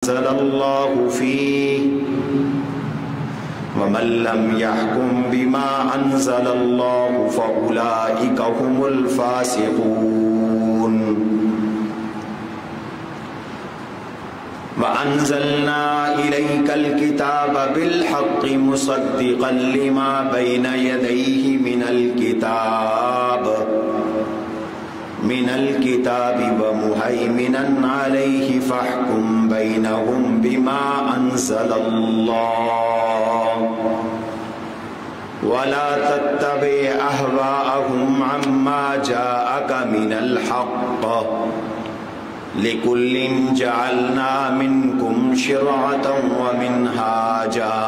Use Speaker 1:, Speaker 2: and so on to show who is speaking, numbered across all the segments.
Speaker 1: أنزل الله فيه ومن لم يحكم بما أنزل الله فأولئك هم الفاسقون وأنزلنا إليك الكتاب بالحق مصدقا لما بين يديه من الكتاب ومهيمنا عليه فاحكم بينهم بما أنزل الله ولا تتبع أهواءهم عما جاءك من الحق لكل جعلنا منكم شرعة ومنهاجا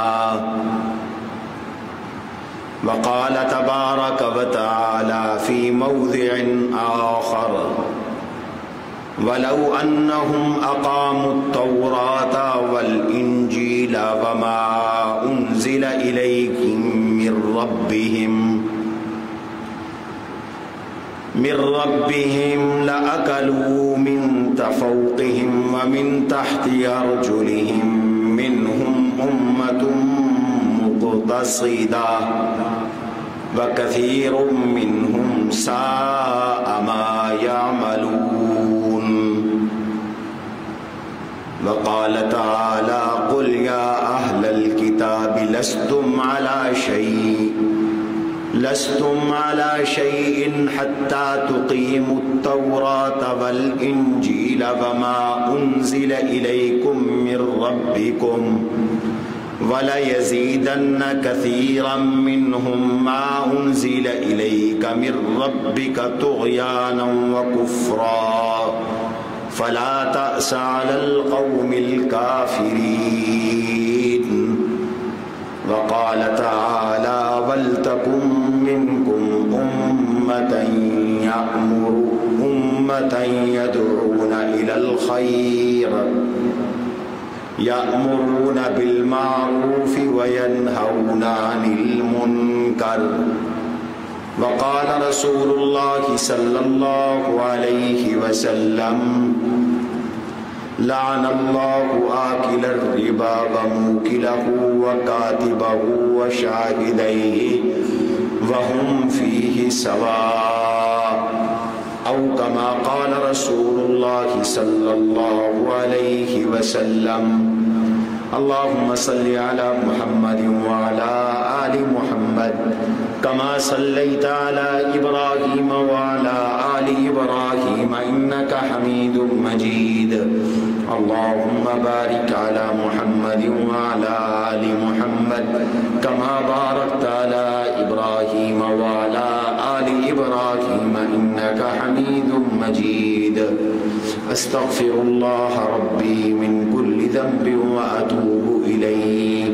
Speaker 1: وقال تبارك وتعالى في موضع آخر ولو أنهم أقاموا التوراة والإنجيل وما أنزل إليهم من ربهم لأكلوا من فوقهم ومن تحت أرجلهم منهم أمة مقتصدة وكثير منهم ساء ما يعملون وقال تعالى قل يا أهل الكتاب لستم على شيء حتى تقيموا التوراة والإنجيل وما أنزل إليكم من ربكم وليزيدن كثيرا منهم ما أنزل إليك من ربك طغيانا وكفرا فلا تأس على القوم الكافرين وقال تعالى ولتكن منكم أمة يدعون إلى الخير يأمرون بالمعروف وينهون عن المنكر وقال رسول الله صلى الله عليه وسلم لعن الله آكل الربا وموكله وكاتبه وشاهديه وهم فيه سواء أو كما قال رسول الله صلى الله عليه وسلم اللهم صل على محمد وعلى آل محمد كما صليت على إبراهيم وعلى آل إبراهيم إنك حميد مجيد اللهم بارك على محمد وعلى آل محمد كما باركت على إبراهيم وعلى آل إبراهيم إنك حميد مجيد أستغفر الله ربي من كل ذنب وأتوب إليه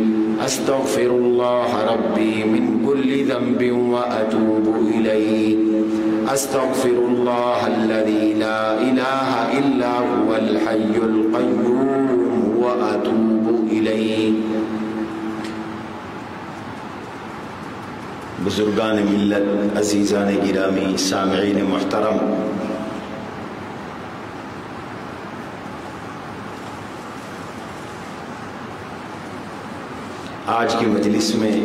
Speaker 1: أستغفر الله ربي من كل ذنب وأتوب إليه أستغفر الله الذي لا إله إلا هو الحي القيوم وأتوب إليه. بزرگان ملت، عزیزان گرامی، سامعین محترم، آج کی مجلس میں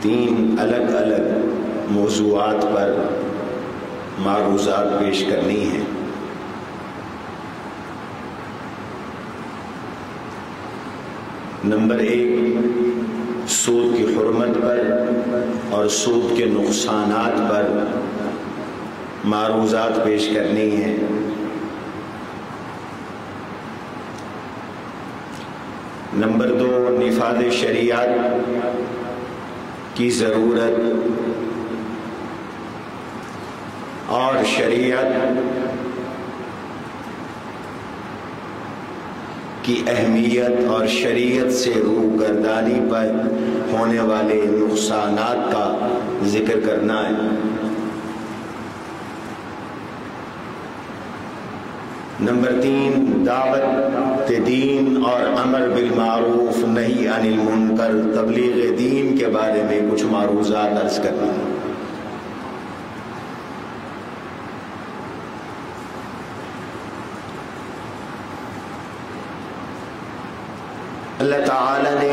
Speaker 1: تین الگ الگ موضوعات پر معروضات پیش کرنی ہیں۔ نمبر 1 سود کی حرمت پر اور سود کے نقصانات پر معروضات پیش کرنی ہیں۔ نمبر 2 نفاذ شریعت کی ضرورت اور شریعت کی اہمیت اور شریعت سے روگردانی پر ہونے والے نقصانات کا ذکر کرنا ہے۔ نمبر 3 دعوت دین اور امر بالمعروف نہی عن المنکر، تبلیغ دین کے بارے میں کچھ معروضات عرض کرنا۔ اللہ تعالی نے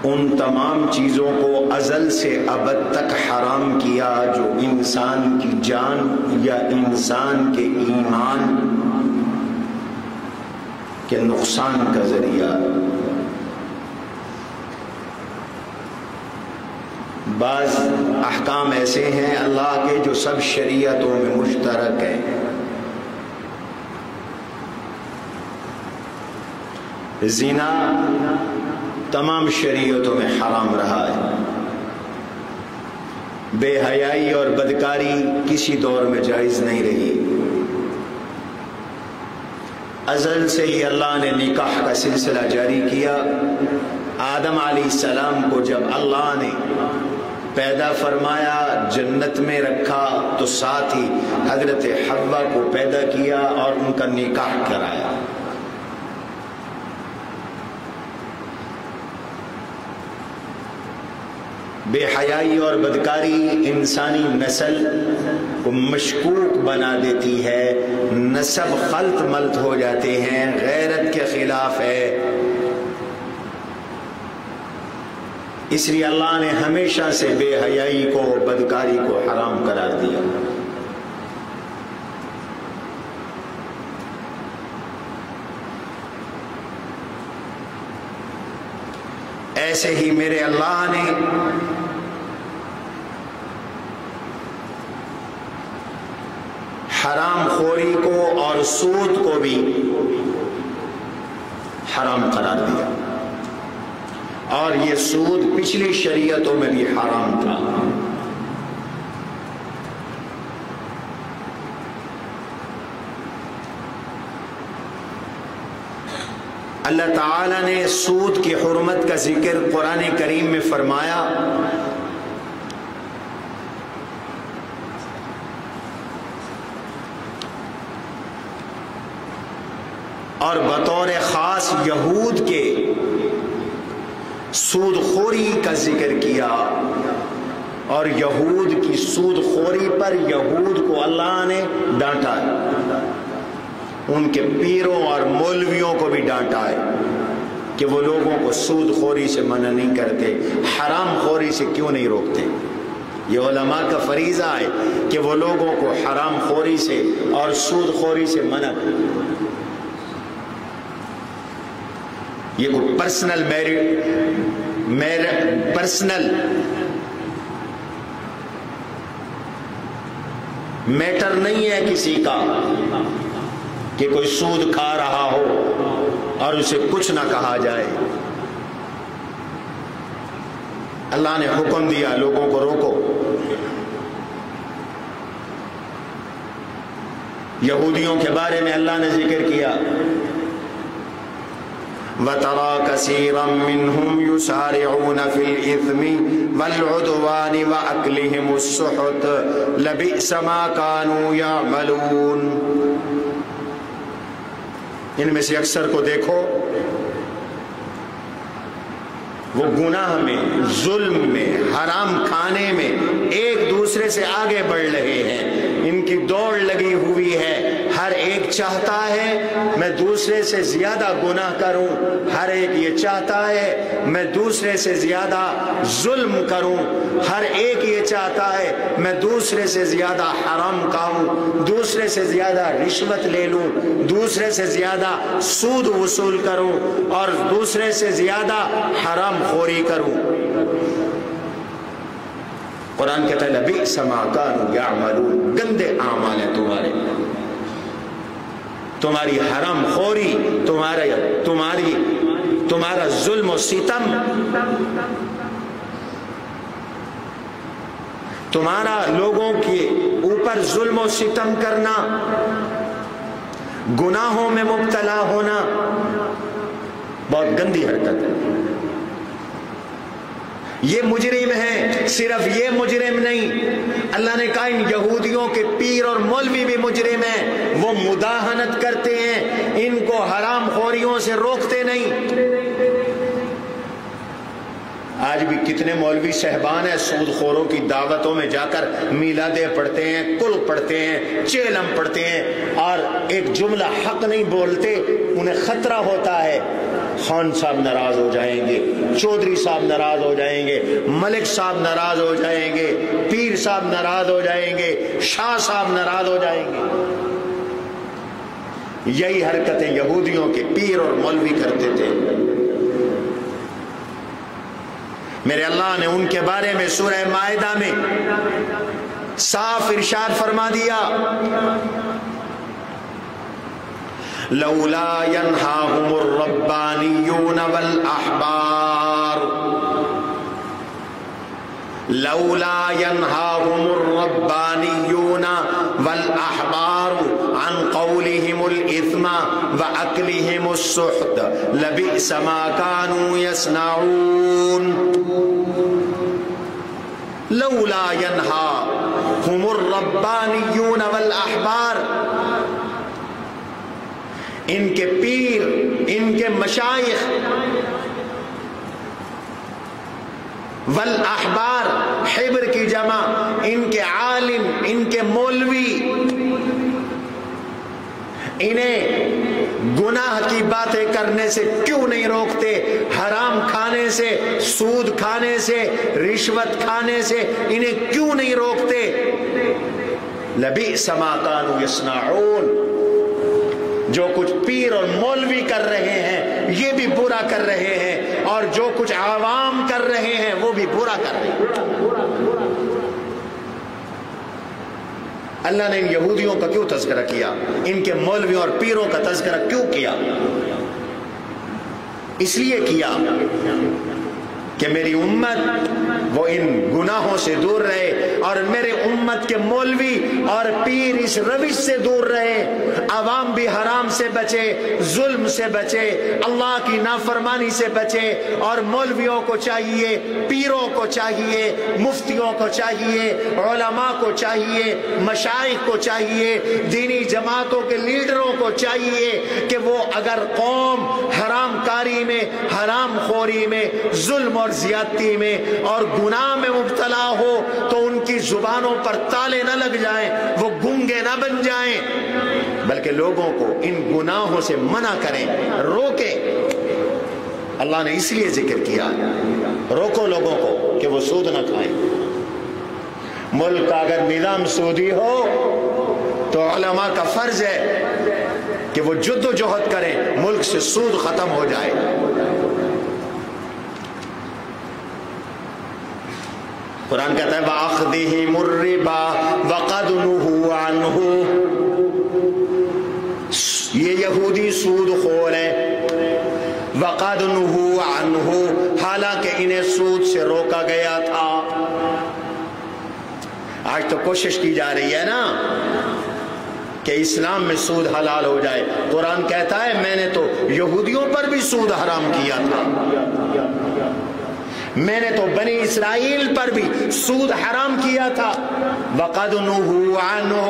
Speaker 1: ان تمام چیزوں کو ازل سے ابد تک حرام کیا جو انسان کی جان یا انسان کے ایمان کے نقصان کا ذریعہ۔ بعض احکام ایسے ہیں اللہ کے جو سب شریعتوں میں مشترک ہیں۔ زنا تمام شریعتوں میں حرام رہا ہے، بے حیائی اور بدکاری کسی دور میں جائز نہیں رہی۔ ازل سے ہی اللہ نے نکاح کا سلسلہ جاری کیا۔ آدم علیہ السلام کو جب اللہ نے پیدا فرمایا، جنت میں رکھا، تو ساتھ ہی حضرت حوا کو پیدا کیا اور ان کا نکاح کرایا۔ بے حیائی اور بدکاری انسانی نسل کو مشکوک بنا دیتی ہے، نسب خلط ملط ہو جاتے ہیں، غیرت کے خلاف ہے۔ اس لیے اللہ نے ہمیشہ سے بے حیائی کو، بدکاری کو حرام قرار دیا۔ ایسے ہی میرے اللہ نے حرام خوری کو اور سود کو بھی حرام قرار دیا، اور یہ سود پچھلی شریعتوں میں بھی حرام تھا۔ اللہ تعالی نے سود کی حرمت کا ذکر قرآن کریم میں فرمایا، اور بطور خاص یہود کے سود خوری کا ذکر کیا، اور یہود کی سود خوری پر یہود کو اللہ نے ڈانٹا ہے، ان کے پیروں اور مولویوں کو بھی ڈانٹا ہے کہ وہ لوگوں کو سود خوری سے منع نہیں کرتے، حرام خوری سے کیوں نہیں روکتے۔ یہ علماء کا فریضہ ہے کہ وہ لوگوں کو حرام خوری سے اور سود خوری سے منع کریں۔ یہ کوئی پرسنل میٹر نہیں ہے کسی کا کہ کوئی سود کھا رہا ہو اور اسے کچھ نہ کہا جائے۔ اللہ نے حکم دیا لوگوں کو روکو۔ یہودیوں کے بارے میں اللہ نے ذکر کیا، وَتَرَى كَثِيرًا مِّنْهُمْ يُسَارِعُونَ فِي الْإِثْمِ وَالْعُدْوَانِ وَأَكْلِهِمُ السُّحْتَ لَبِئْسَ مَا كَانُوا يَعْمَلُونَ۔ ان میں سے اکثر کو دیکھو، وہ گناہ میں، ظلم میں، حرام کھانے میں ایک دوسرے سے آگے بڑھ رہے ہیں۔ ان کی دوڑ لگی ہوئی ہے، ہر ایک چاہتا ہے میں دوسرے سے زیادہ گناہ کروں، ہر ایک یہ چاہتا ہے میں دوسرے سے زیادہ ظلم کروں، ہر ایک یہ چاہتا ہے میں دوسرے سے زیادہ حرام کھاؤں، دوسرے سے زیادہ رشوت لے لوں، دوسرے سے زیادہ سود وصول کروں، اور دوسرے سے زیادہ حرام خوری کروں۔ قرآن کہتا ہے لبئس ما کانوا یعملون، گندے اعمال ہیں تمہارے، تمہاری حرام خوری، تمہارا ظلم و ستم، تمہارا لوگوں کے اوپر ظلم و ستم کرنا، گناہوں میں مبتلا ہونا بہت گندی حرکت ہے۔ یہ مجرم ہیں. صرف یہ مجرم نہیں، اللہ نے کہا ان یہودیوں کے پیر اور مولوی بھی مجرم ہیں. وہ مداہنت کرتے ہیں، ان کو حرام خوریوں سے روکتے نہیں. آج بھی کتنے مولوی صاحبان ہیں سود خوروں کی دعوتوں میں جا کر میلادیں پڑھتے ہیں، کل پڑھتے ہیں، چیلم پڑھتے ہیں، اور ایک جملہ حق نہیں بولتے. انہیں خطرہ ہوتا ہے خان صاحب ناراض ہو جائیں گے، چودھری صاحب ناراض ہو جائیں گے، ملک صاحب ناراض ہو جائیں گے، پیر صاحب ناراض ہو جائیں گے، شاہ صاحب ناراض ہو جائیں گے. یہی حرکتیں یہودیوں کے پیر اور مولوی کرتے تھے. میرے اللہ نے ان کے بارے میں سورہ مائدہ میں صاف ارشاد فرما دیا، لولا ينهاهم الربانيون والأحبار لولا ينهاهم الربانيون والأحبار عن قولهم الإثم وأكلهم السحت لبئس ما كانوا يصنعون. لولا ينهاهم الربانيون والأحبار، ان کے پیر، ان کے مشائخ، والاحبار حبر کی جمع، ان کے عالم، ان کے مولوی، انہیں گناہ کی باتیں کرنے سے کیوں نہیں روکتے؟ حرام کھانے سے، سود کھانے سے، رشوت کھانے سے انہیں کیوں نہیں روکتے؟ لبئس ما كانوا يصنعون. جو کچھ پیر اور مولوی کر رہے ہیں یہ بھی برا کر رہے ہیں، اور جو کچھ عوام کر رہے ہیں وہ بھی برا کر رہے ہیں. اللہ نے ان یہودیوں کا کیوں تذکرہ کیا؟ ان کے مولویوں اور پیروں کا تذکرہ کیوں کیا؟ اس لیے کیا کہ میری امت وہ ان گناہوں سے دور رہے، اور میرے امت کے مولوی اور پیر اس روش سے دور رہے، عوام بھی حرام سے بچے، ظلم سے بچے، اللہ کی نافرمانی سے بچے. اور مولویوں کو چاہیے، پیروں کو چاہیے، مفتیوں کو چاہیے، علماء کو چاہیے، مشائخ کو چاہیے، دینی جماعتوں کے لیڈروں کو چاہیے کہ وہ اگر قوم حرام کاری میں، حرام خوری میں، ظلم اور زیادتی میں اور گناہ میں مبتلا ہو تو ان کی زبانوں پر تالے نہ لگ جائیں، وہ گونگے نہ بن جائیں، بلکہ لوگوں کو ان گناہوں سے منع کریں، روکیں. اللہ نے اس لیے ذکر کیا، روکو لوگوں کو کہ وہ سود نہ کھائیں. ملک کا اگر نظام سودی ہو تو علماء کا فرض ہے کہ وہ جد و جہد کریں ملک سے سود ختم ہو جائے. قرآن کہتا ہے وَأَخْذِهِمُ الرِّبَا وَقَدْ نُهُوا عَنْهُ، یہ یہودی سود خور ہے. وَقَدْ نُهُوا عَنْهُ، حالانکہ انہیں سود سے روکا گیا تھا. آج تو کوشش کی جا رہی ہے نا کہ اسلام میں سود حلال ہو جائے. قرآن کہتا ہے میں نے تو یہودیوں پر بھی سود حرام کیا تھا، میں نے تو بنی اسرائیل پر بھی سود حرام کیا تھا. وَقَدْ نُهُوا عَنْهُ،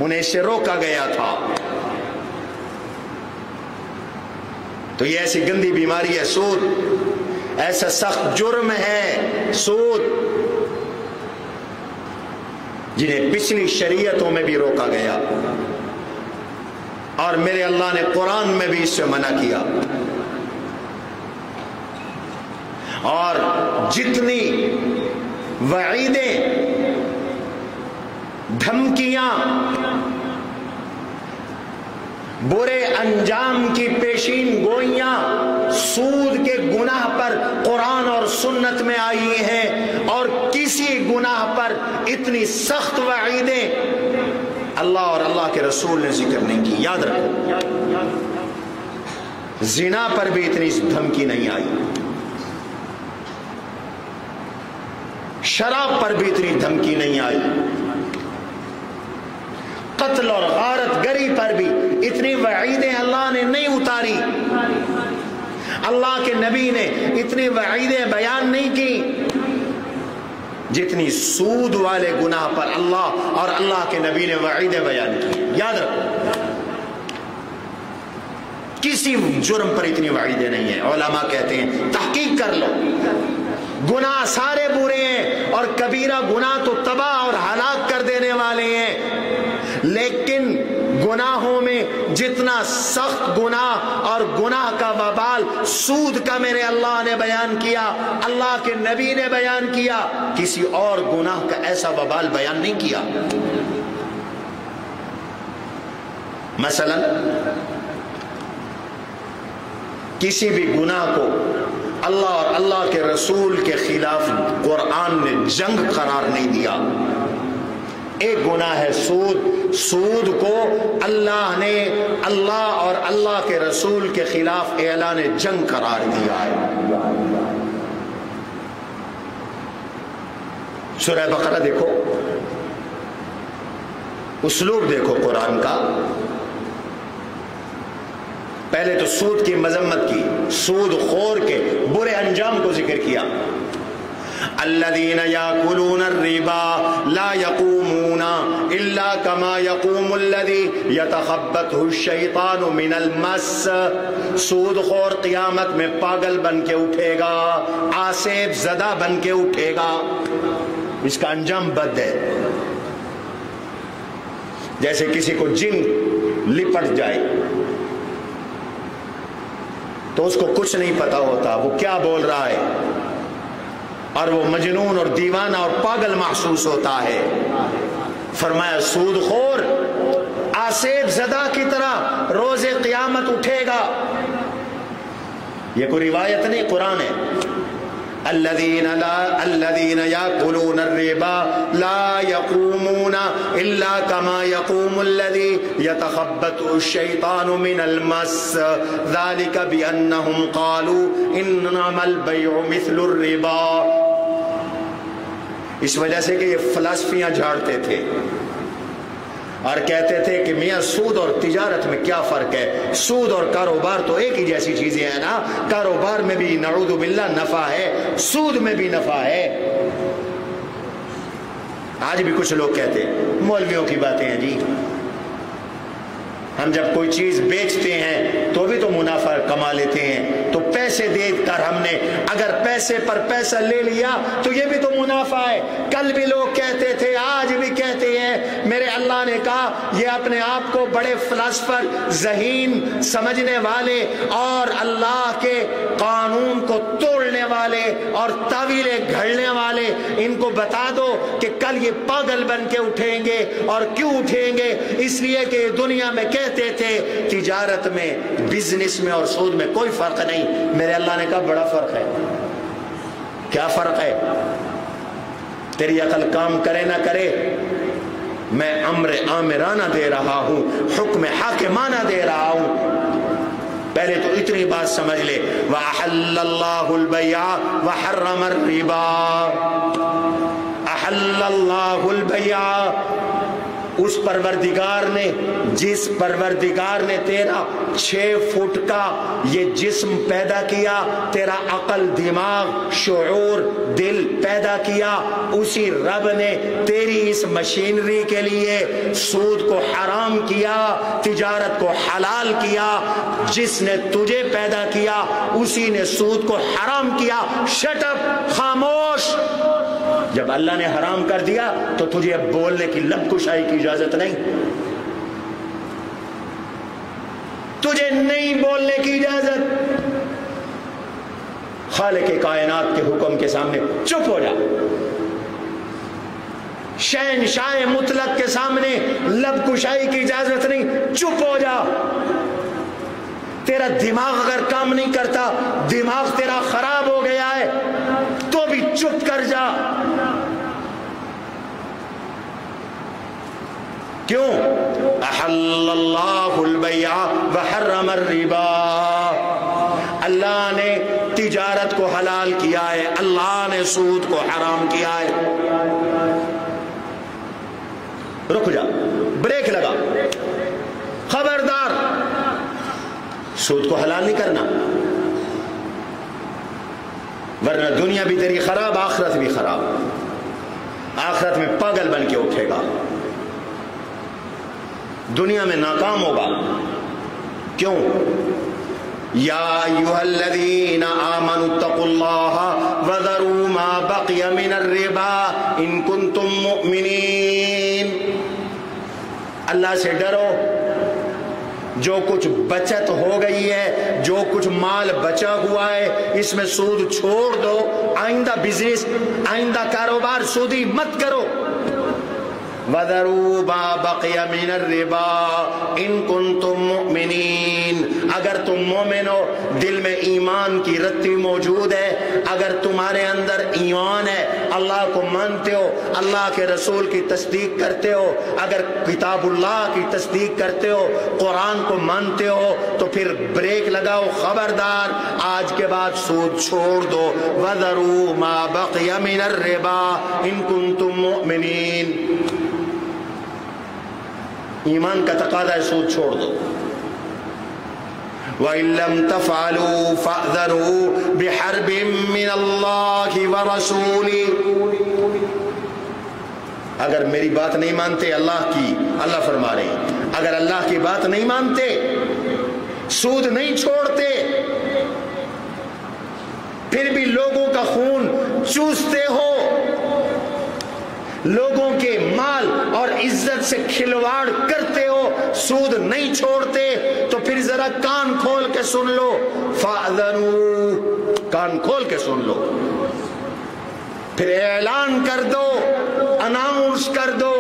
Speaker 1: انہیں سے روکا گیا تھا. تو یہ ایسی گندی بیماری ہے سود، ایسا سخت جرم ہے سود، جنہیں پچھلی شریعتوں میں بھی روکا گیا، اور میرے اللہ نے قرآن میں بھی اس سے منع کیا. اور جتنی وعیدیں، دھمکیاں، برے انجام کی پیشین گوئیاں سود کے گناہ پر قرآن اور سنت میں آئی ہیں، اور کسی گناہ پر اتنی سخت وعیدیں اللہ اور اللہ کے رسول نے ذکر نہیں کی. یاد رکھو، زنا پر بھی اتنی دھمکی نہیں آئی، شراب پر بھی اتنی دھمکی نہیں آئی، قتل اور غارت گری پر بھی اتنی وعیدیں اللہ نے نہیں اتاری. اللہ کے نبی نے اتنی وعیدیں بیان نہیں کی جتنی سود والے گناہ پر اللہ اور اللہ کے نبی نے وعیدیں بیان کی. یاد رکھو کسی جرم پر اتنی وعیدیں نہیں ہیں. علماء کہتے ہیں تحقیق کر لو، گناہ سارے برے ہیں اور کبیرہ گناہ تو تباہ اور ہلاک کر دینے والے ہیں، لیکن گناہوں میں جتنا سخت گناہ اور گناہ کا وبال سود کا میرے اللہ نے بیان کیا، اللہ کے نبی نے بیان کیا، کسی اور گناہ کا ایسا وبال بیان نہیں کیا. مثلا کسی بھی گناہ کو اللہ اور اللہ کے رسول کے خلاف قرآن نے جنگ قرار نہیں دیا. ایک گناہ ہے سود، سود کو اللہ نے اللہ اور اللہ کے رسول کے خلاف اعلان جنگ قرار دیا ہے. سورہ بقرہ دیکھو، اسلوب دیکھو قرآن کا. پہلے تو سود کی مذمت کی، سود خور کے برے انجام کو ذکر کیا. الذين يأكلون الربا لا يقومون إلا كما يقوم الذي يتخبطه الشيطان من المس. سود خور قیامت میں پاگل بن کے اٹھے گا، آسیب زدہ بن کے اٹھے گا. اس کا انجام بد ہے. جیسے کسی کو جن لپٹ جائے تو اس کو کچھ نہیں پتا ہوتا وہ کیا بول رہا ہے، اور وہ مجنون اور دیوانہ اور پاگل محسوس ہوتا ہے. فرمایا سود خور آسیب زدہ کی طرح روز قیامت اٹھے گا. یہ کوئی روایت نہیں، قرآن ہے. الذين يأكلون الربا لا يقومون إلا كما يقوم الذي يتخبطه الشيطان من المس ذلك بأنهم قالوا إنما البيع مثل الربا. اس وجہ سے کہ یہ فلسفیاں جھاڑتے تھے اور کہتے تھے کہ میاں سود اور تجارت میں کیا فرق ہے، سود اور کاروبار تو ایک ہی جیسی چیزیں ہیں نا، کاروبار میں بھی نعوذ باللہ نفع ہے، سود میں بھی نفع ہے. آج بھی کچھ لوگ کہتے ہیں مولویوں کی باتیں ہیں جی، ہم جب کوئی چیز بیچتے ہیں تو بھی تو منافع کما لیتے ہیں، تو پیسے دے کر ہم نے اگر پیسے پر پیسہ لے لیا تو یہ بھی تو منافع ہے. کل بھی لوگ کہتے تھے، آج بھی کہتے ہیں. میرے اللہ نے کہا یہ اپنے آپ کو بڑے فلسفر، ذہین سمجھنے والے اور اللہ کے قانون کو توڑنے والے اور تعویلیں گھڑنے والے، ان کو بتا دو کہ کل یہ پاگل بن کے اٹھیں گے. اور کیوں اٹھیں گے؟ اس لیے کہ دنیا میں کہتے تھے تجارت میں، بزنس میں اور سود میں کوئی فرق نہیں. میرے اللہ نے کہا بڑا فرق ہے. کیا فرق ہے؟ تیری عقل کام کرے نہ کرے، میں امر آمرانہ دے رہا ہوں، حکم حاکمانہ دے رہا ہوں. پہلے تو اتنی بات سمجھ لے، وَأَحَلَّ اللَّهُ الْبَيْعَ وَحَرَّمَ الرِّبَا. أَحَلَّ اللَّهُ الْبَيْعَ، اس پروردگار نے، جس پروردگار نے تیرا 6 فٹ کا یہ جسم پیدا کیا، تیرا عقل، دماغ، شعور، دل پیدا کیا، اسی رب نے تیری اس مشینری کے لیے سود کو حرام کیا، تجارت کو حلال کیا. جس نے تجھے پیدا کیا اسی نے سود کو حرام کیا. شٹ اپ، خاموش. جب اللہ نے حرام کر دیا تو تجھے بولنے کی لب کشائی کی اجازت نہیں، تجھے نہیں بولنے کی اجازت. خالق کائنات کے حکم کے سامنے چپ ہو جا. شہنشاہ مطلق کے سامنے لب کشائی کی اجازت نہیں، چپ ہو جا. تیرا دماغ اگر کام نہیں کرتا، دماغ تیرا خراب ہو گیا ہے تو بھی چپ کر جا. کیوں؟ احل اللہ البیع وحرم الربا. اللہ نے تجارت کو حلال کیا ہے، اللہ نے سود کو حرام کیا ہے. رک جا، بریک لگا. خبردار، سود کو حلال نہیں کرنا. ورنہ دنیا بھی تیری خراب، آخرت بھی خراب، آخرت میں پاگل بن کے اٹھے گا، دنیا میں ناکام ہوگا۔ کیوں؟ یا ایھا الذین آمنوا اتقوا اللہ وذروا ما بقی من الربا ان کنتم مؤمنین۔ اللہ سے ڈرو، جو کچھ بچت ہو گئی ہے، جو کچھ مال بچا ہوا ہے، اس میں سود چھوڑ دو، آئندہ بزنس، آئندہ کاروبار سودی مت کرو۔ وَذَرُوا مَا بَقِيَ مِنَ الرِّبَا إِن كُنتُم مُؤْمِنِينَ، اگر تم مومن ہو، دل میں ایمان کی رتی موجود ہے، اگر تمہارے اندر ایمان ہے، اللہ کو مانتے ہو، اللہ کے رسول کی تصدیق کرتے ہو، اگر کتاب اللہ کی تصدیق کرتے ہو، قرآن کو مانتے ہو، تو پھر بریک لگاؤ، خبردار آج کے بعد سود چھوڑ دو۔ وَذَرُوا مَا بَقِيَ مِنَ الرِّبَا إِن كُنتُم مُؤْمِنِينَ، ایمان کا تقاضا ہے، سود چھوڑ دو۔ وَإِن لَّمْ تَفْعَلُوا فَأْذَنُوا بِحَرْبٍ مِّنَ اللَّهِ وَرَسُولِهِ، اگر میری بات نہیں مانتے اللہ کی، اللہ فرما رہے ہیں اگر اللہ کی بات نہیں مانتے، سود نہیں چھوڑتے، پھر بھی لوگوں کا خون چوستے ہو، لوگوں کے مال اور عزت سے کھلواڑ کرتے ہو، سود نہیں چھوڑتے، تو پھر ذرا کان کھول کے سن لو، فَأْذَنُوا، کان کھول کے سن لو، پھر اعلان کر دو، اناؤنس کر دو،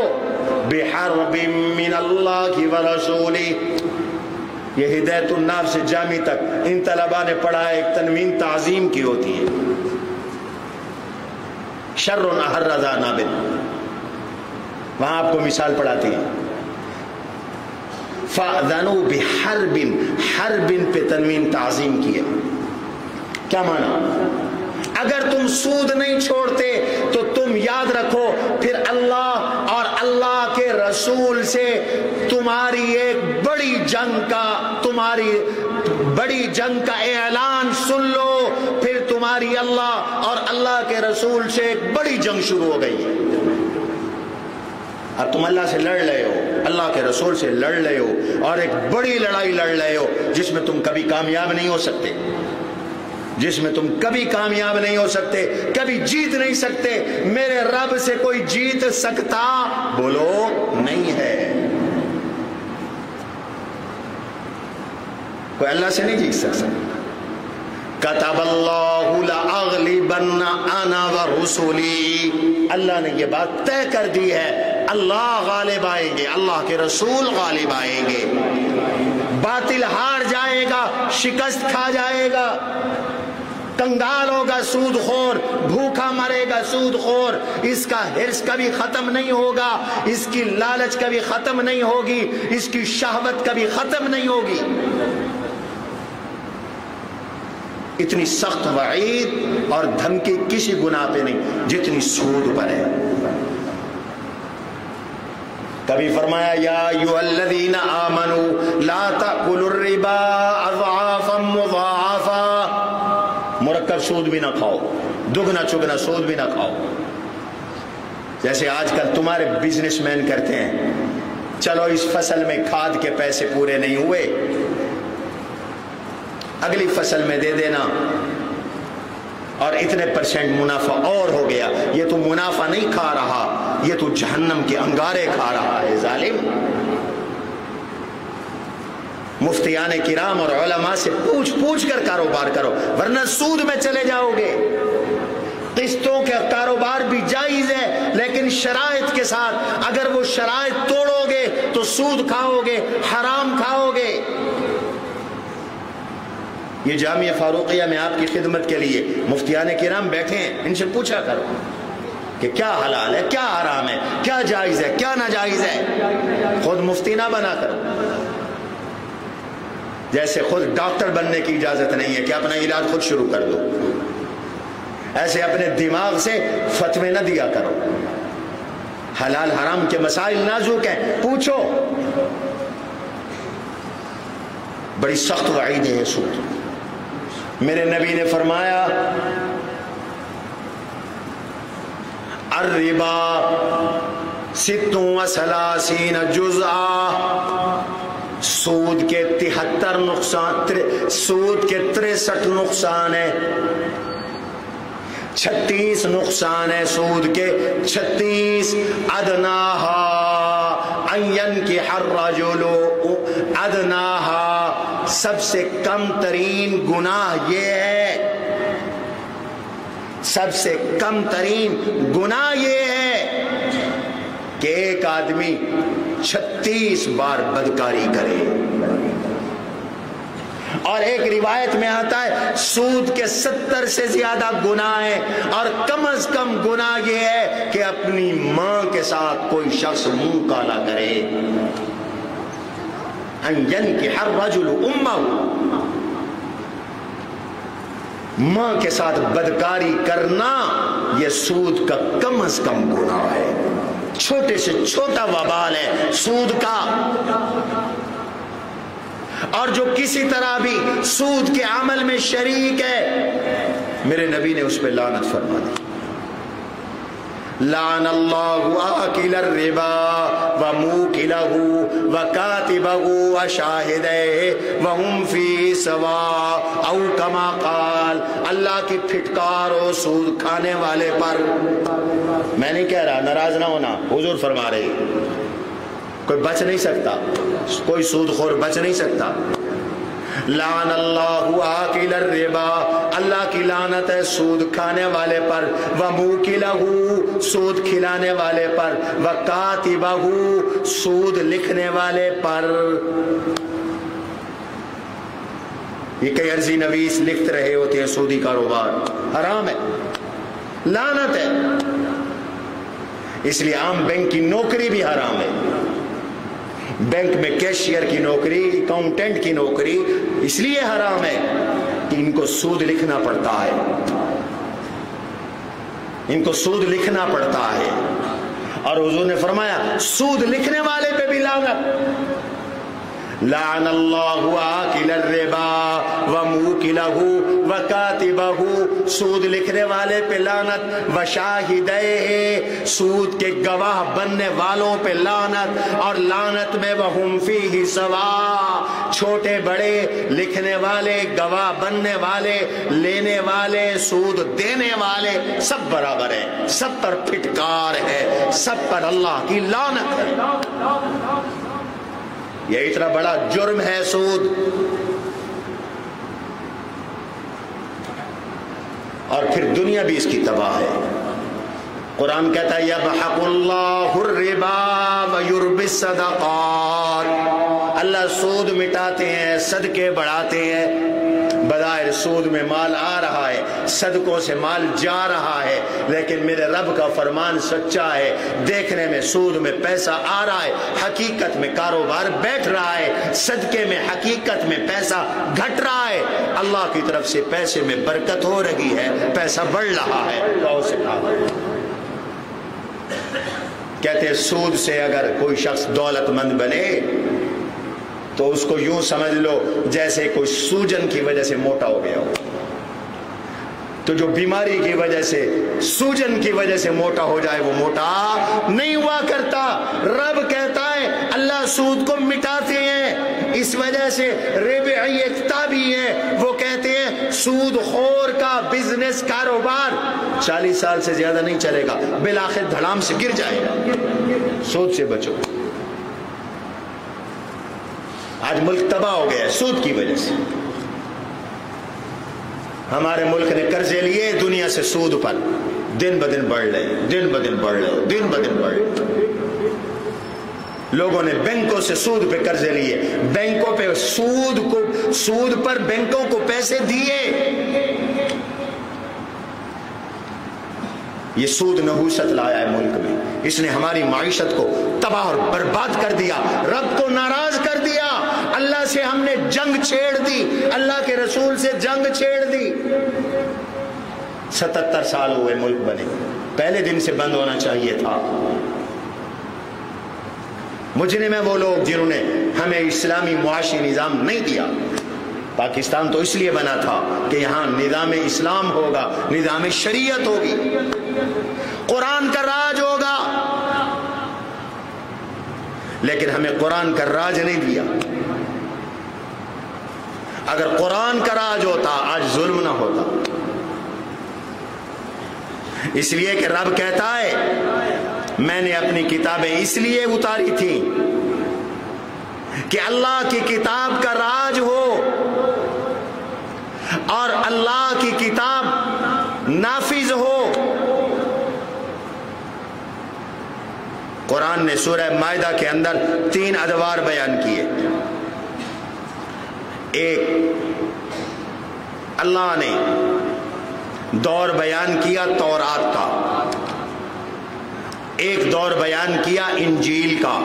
Speaker 1: بِحَرْبٍ مِّنَ اللَّهِ وَرَسُولِهِ۔ یہ ہدایت الناف سے جامی تک ان طلباء نے پڑھا ہے، ایک تنوین تعظیم کی ہوتی ہے، شر احر ذا نابل، وہاں آپ کو مثال پڑھاتی ہے۔ فَأْذَنُوا بِحَرْبٍ، حربٍ پہ تنوین تعظیم کی ہے، کیا معنی؟ اگر تم سود نہیں چھوڑتے تو تم یاد رکھو، پھر اللہ اور اللہ کے رسول سے تمہاری ایک بڑی جنگ کا اعلان سن لو، پھر تمہاری اللہ اور اللہ کے رسول سے ایک بڑی جنگ شروع ہو گئی ہے۔ اب تم اللہ سے لڑ رہے ہو، اللہ کے رسول سے لڑ رہے ہو، اور ایک بڑی لڑائی لڑ رہے ہو جس میں تم کبھی کامیاب نہیں ہو سکتے، جس میں تم کبھی کامیاب نہیں ہو سکتے، کبھی جیت نہیں سکتے۔ میرے رب سے کوئی جیت سکتا؟ بولو نہیں ہے، کوئی اللہ سے نہیں جیت سکتا۔ کتب اللہ لأغلبن انا ورسلی، اللہ نے یہ بات طے کر دی ہے، اللہ غالب آئیں گے، اللہ کے رسول غالب آئیں گے، باطل ہار جائے گا، شکست کھا جائے گا، کنگال ہوگا سود خور، بھوکا مرے گا سود خور، اس کا حرص کبھی ختم نہیں ہوگا، اس کی لالچ کبھی ختم نہیں ہوگی، اس کی شہوت کبھی ختم نہیں ہوگی۔ اتنی سخت وعید اور دھمکی کسی گناہ پہ نہیں جتنی سود پر ہے۔ کبھی فرمایا یا ایھا الذین آمنوا لا تأکلوا الربا اضعافا مضاعفا، مرکب سود بھی نہ کھاؤ، دگنا چگنا سود بھی نہ کھاؤ۔ جیسے آج کل تمہارے بزنس مین کرتے ہیں، چلو اس فصل میں کھاد کے پیسے پورے نہیں ہوئے، اگلی فصل میں دے دینا، اور اتنے % منافع اور ہو گیا۔ یہ تو منافع نہیں کھا رہا، یہ تو جہنم کے انگارے کھا رہا ہے ظالم۔ مفتیان کرام اور علماء سے پوچھ کر کاروبار کرو، ورنہ سود میں چلے جاؤ گے۔ قسطوں کا کاروبار بھی جائز ہے، لیکن شرائط کے ساتھ، اگر وہ شرائط توڑو گے تو سود کھاؤ گے، حرام کھاؤ گے۔ یہ جامعہ فاروقیہ میں آپ کی خدمت کے لیے مفتیان کرام بیٹھے ہیں، ان سے پوچھا کرو کہ کیا حلال ہے، کیا حرام ہے، کیا جائز ہے، کیا ناجائز ہے۔ خود مفتی نہ بنا کرو، جیسے خود ڈاکٹر بننے کی اجازت نہیں ہے کہ اپنا علاج خود شروع کر دو، ایسے اپنے دماغ سے فتوے نہ دیا کرو۔ حلال حرام کے مسائل نازک ہیں، پوچھو۔ بڑی سخت وعید ہے سود۔ میرے نبی نے فرمایا الربا 36 جزءا، سود کے 73 نقصان، سود کے 63 نقصان ہے، 36 نقصان ہے سود کے 36۔ ادناہا ان ينكح الرجل، ادناہا سب سے کم ترین گناہ یہ ہے، سب سے کم ترین گناہ یہ ہے کہ ایک آدمی 36 بار بدکاری کرے، اور ایک روایت میں آتا ہے سود کے 70 سے زیادہ گناہ ہے، اور کم از کم گناہ یہ ہے کہ اپنی ماں کے ساتھ کوئی شخص منہ کالا کرے۔ ان ينكح الرجل امه، ماں کے ساتھ بدکاری کرنا یہ سود کا کم از کم گناہ ہے، چھوٹے سے چھوٹا وبال ہے سود کا۔ اور جو کسی طرح بھی سود کے عمل میں شریک ہے، میرے نبی نے اس پہ لعنت فرما دی۔ لعن اللہ آکل الربا وموکلہ وکاتبہ وشاہدہ وہم فی سواء، او کما قال، اللہ کی پھٹکار ہو سود کھانے والے پر۔ میں نہیں کہہ رہا، ناراض نہ ہونا، حضور فرما رہے کوئی بچ نہیں سکتا، کوئی سود خور بچ نہیں سکتا۔ لعن اللہ آکل الربا، اللہ کی لعنت ہے سود کھانے والے پر، وموکلہ سود کھلانے والے پر، وکاتبہ سود لکھنے والے پر۔ یہ کئی عرضی نویس لکھ رہے ہوتے ہیں سودی کاروبار، حرام ہے، لعنت ہے۔ اس لیے عام بینک کی نوکری بھی حرام ہے، بینک میں کیشیئر کی نوکری، اکاؤنٹنٹ کی نوکری اس لیے حرام ہے کہ ان کو سود لکھنا پڑتا ہے، ان کو سود لکھنا پڑتا ہے۔ اور حضور نے فرمایا سود لکھنے والے پہ بھی لعنت۔ لعن اللہ آکل الربا وموکلہ وکاتبہ، سود لکھنے والے پہ لعنت، وشاہدہ سود کے گواہ بننے والوں پہ لعنت، اور لعنت میں وہم فیہ سواء، چھوٹے بڑے لکھنے والے، گواہ بننے والے، لینے والے، سود دینے والے سب برابر ہیں، سب پر پھٹکار ہے، سب پر اللہ کی لعنت ہے۔ یہ اتنا بڑا جرم ہے سود، اور پھر دنیا بھی اس کی تباہ ہے۔ قرآن کہتا ہے یمحق اللہ الربا ویربی الصدقات، اللہ سود مٹاتے ہیں، صدقے بڑھاتے ہیں۔ بظاہر سود میں مال آ رہا ہے، صدقوں سے مال جا رہا ہے، لیکن میرے رب کا فرمان سچا ہے، دیکھنے میں سود میں پیسہ آ رہا ہے، حقیقت میں کاروبار بیٹھ رہا ہے، صدقے میں حقیقت میں پیسہ گھٹ رہا ہے، اللہ کی طرف سے پیسے میں برکت ہو رہی ہے، پیسہ بڑھ رہا ہے۔ کہتے ہیں سود سے اگر کوئی شخص دولت مند بنے تو اس کو یوں سمجھ لو جیسے کوئی سوجن کی وجہ سے موٹا ہو گیا ہو، تو جو بیماری کی وجہ سے، سوجن کی وجہ سے موٹا ہو جائے وہ موٹا نہیں ہوا کرتا۔ رب کہتا ہے اللہ سود کو مٹاتے ہیں، اس وجہ سے ربعی کتابی ہے، وہ کہتے ہیں سود خور کا بزنس کاروبار 40 سال سے زیادہ نہیں چلے گا، بالآخر دھڑام سے گر جائے گا۔ سود سے بچو، آج ملک تباہ ہو گیا ہے سود کی وجہ سے۔ ہمارے ملک نے قرضے لیے دنیا سے سود پر، دن بدن بڑھ رہے، دن بدن بڑھ رہے، دن بدن بڑھ رہے۔ لوگوں نے بینکوں سے سود پہ قرضے لیے، بینکوں پہ سود پر بینکوں کو پیسے دیے۔ یہ سود نحوست لایا ہے ملک میں، اس نے ہماری معیشت کو تباہ اور برباد کر دیا، رب کو ناراض کر دیا، اللہ سے ہم نے جنگ چھیڑ دی، اللہ کے رسول سے جنگ چھیڑ دی۔ 77 سال ہوئے ملک بنے، پہلے دن سے بند ہونا چاہیے تھا۔ مجرم ہیں وہ لوگ جنہوں نے ہمیں اسلامی معاشی نظام نہیں دیا۔ پاکستان تو اس لیے بنا تھا کہ یہاں نظام اسلام ہوگا، نظام شریعت ہوگی۔ قرآن کا راج ہوگا، لیکن ہمیں قرآن کا راج نہیں دیا۔ اگر قرآن کا راج ہوتا آج ظلم نہ ہوتا۔ اس لیے کہ رب کہتا ہے میں نے اپنی کتابیں اس لیے اتاری تھی کہ اللہ کی کتاب کا راج ہو اور اللہ کی کتاب نافذ ہو۔ قرآن نے سورہ مائدہ کے اندر 3 ادوار بیان کیے۔ ایک، اللہ نے دور بیان کیا تورات کا، ایک دور بیان کیا انجیل کا،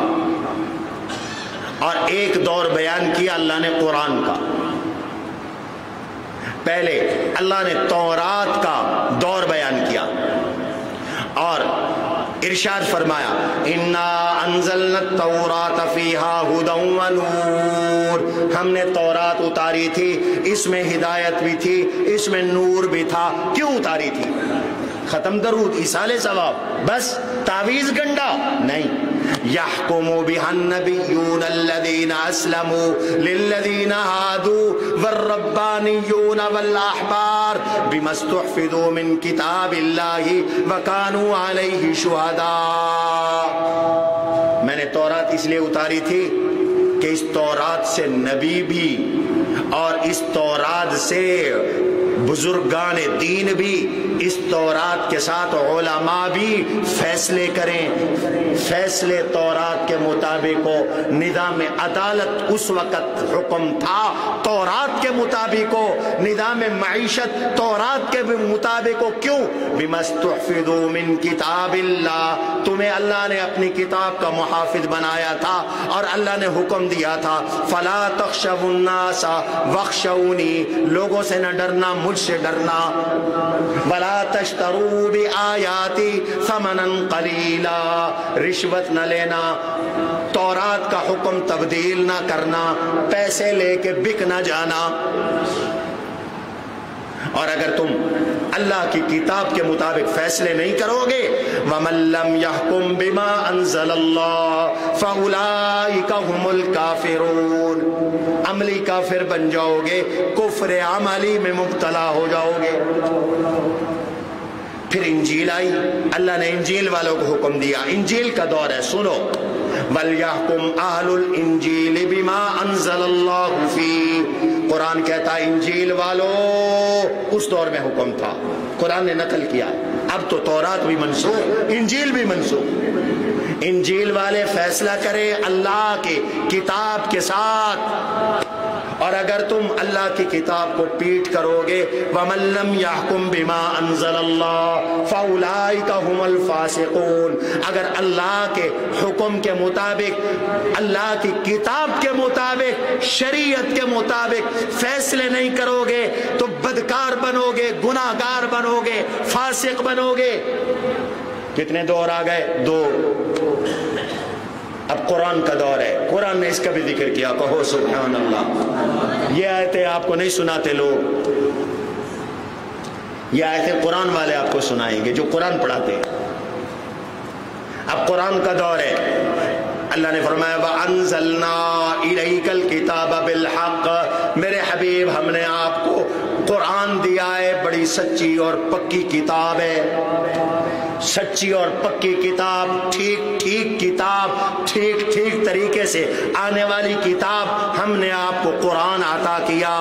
Speaker 1: اور ایک دور بیان کیا اللہ نے قرآن کا۔ پہلے اللہ نے تورات کا دور بیان کیا اور ارشاد فرمایا انا انزلنا التوراۃ فیہا ھدی ونور، ہم نے تورات اتاری تھی، اس میں ہدایت بھی تھی، اس میں نور بھی تھا۔ کیوں اتاری تھی؟ ختم درود، ایصال ثواب، بس تعویذ گنڈا نہیں۔ یحکم بها النبیون الذین اسلموا للذین ہادوا والربانیون والاحبار بما استحفظوا من کتاب اللہ وکانوا علیہ شہداء۔ میں نے تورات اس لیے اتاری تھی کہ اس تورات سے نبی بھی اور اس تورات سے بزرگان دین بھی، اس تورات کے ساتھ علماء بھی فیصلے کریں۔ فیصلے تورات کے مطابق ہو، نظام عدالت اس وقت حکم تھا تورات کے مطابق ہو، نظام معیشت تورات کے مطابق ہو۔ کیوں؟ بما استحفظوا من کتاب اللہ، تمہیں اللہ نے اپنی کتاب کا محافظ بنایا تھا اور اللہ نے حکم دیا تھا فلا تخشوا الناس واخشونی، لوگوں سے نہ ڈرنا، مجھ سے ڈرنا۔ ولا تشتروا بآیاتی ثمنا قلیلا، رشوت نہ لینا، تورات کا حکم تبدیل نہ کرنا، پیسے لے کے بک نہ جانا۔ اور اگر تم اللہ کی کتاب کے مطابق فیصلے نہیں کرو گے وَمَن لَّمْ يَحْكُم بِمَا أَنزَلَ اللَّهُ فَأُولَٰئِكَ هُمُ الْكَافِرُونَ، عملی کافر بن جاؤ گے، کفر عملی میں مبتلا ہو جاؤ گے۔ پھر انجیل آئی، اللہ نے انجیل والوں کو حکم دیا، انجیل کا دور ہے، سنو وَلْيَحْكُمْ أَهْلُ الْإِنجِيلِ بِمَا أَنزَلَ اللَّهُ فِيهِ، قرآن کہتا ہے انجیل والو، اس دور میں حکم تھا، قرآن نے نقل کیا، اب تو تورات بھی منسوخ، انجیل بھی منسوخ۔ انجیل والے فیصلہ کریں اللہ کے کتاب کے ساتھ، اور اگر تم اللہ کی کتاب کو پیٹ کرو گے وَمَن لَّمْ يَحْكُم بِمَا أَنزَلَ اللَّهُ فَأُولَٰئِكَ هُمُ الْفَاسِقُونَ، اگر اللہ کے حکم کے مطابق، اللہ کی کتاب کے مطابق، شریعت کے مطابق فیصلے نہیں کرو گے تو بدکار بنو گے، گناہگار بنو گے، فاسق بنو گے۔ کتنے دور آ گئے؟ 2۔ اب قرآن کا دور ہے، قرآن نے اس کا بھی ذکر کیا، کہو سبحان اللہ۔ یہ آیتیں آپ کو نہیں سناتے لوگ، یہ آیتیں قرآن والے آپ کو سنائیں گے جو قرآن پڑھاتے ہیں۔ اب قرآن کا دور ہے، اللہ نے فرمایا وَأَنزَلْنَا إِلَيْكَ الْكِتَابَ بِالْحَقِّ، میرے حبیب ہم نے آپ کو قرآن دیا ہے، بڑی سچی اور پکی کتاب ہے، سچی اور پکی کتاب، ٹھیک ٹھیک کتاب، ٹھیک ٹھیک طریقے سے آنے والی کتاب ہم نے آپ کو قرآن عطا کیا۔